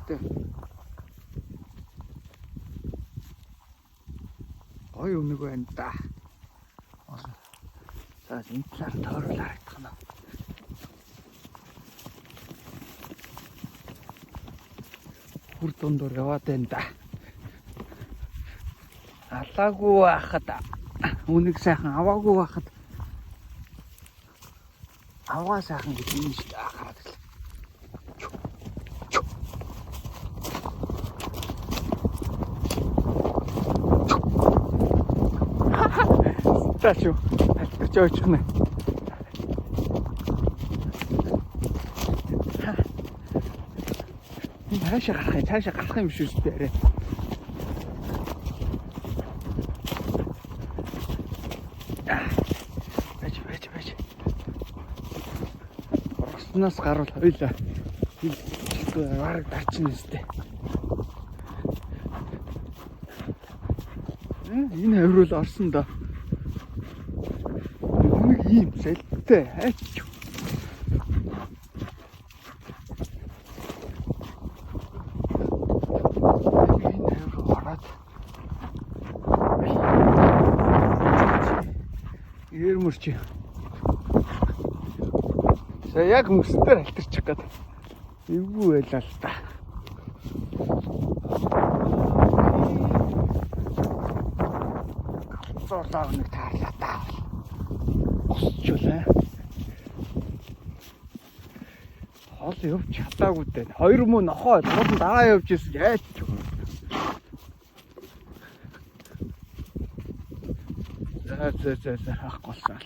штэ. Ой өнөг байна да. За энэ талаар тойруулаад харагдах нь. Хүр дундуур яваад байна да. Алаагүй байхад үнэг сайхан аваагүй байхад аваа сайхан гэж юм шүү дээ хараад ирлээ. Тачо, очно. Цаашаа гарах юм шүү дээ. Бэж. Орснаас гарвал хоёлаа. Бараг дарчин нэстэй. Энэ хаврал орсон да. Нэг ийм салтай хайч. Ирмөрч. За яг мөстөр алтарчих гээд. Эвгүй байлаа л та. Зоолоо нэг таарлаа та. Осчулаа. Хол явж чадаагүй дээ. Хоёр муу нохоо тулан дараа явж ирсэн яач. За ахгүй болсон.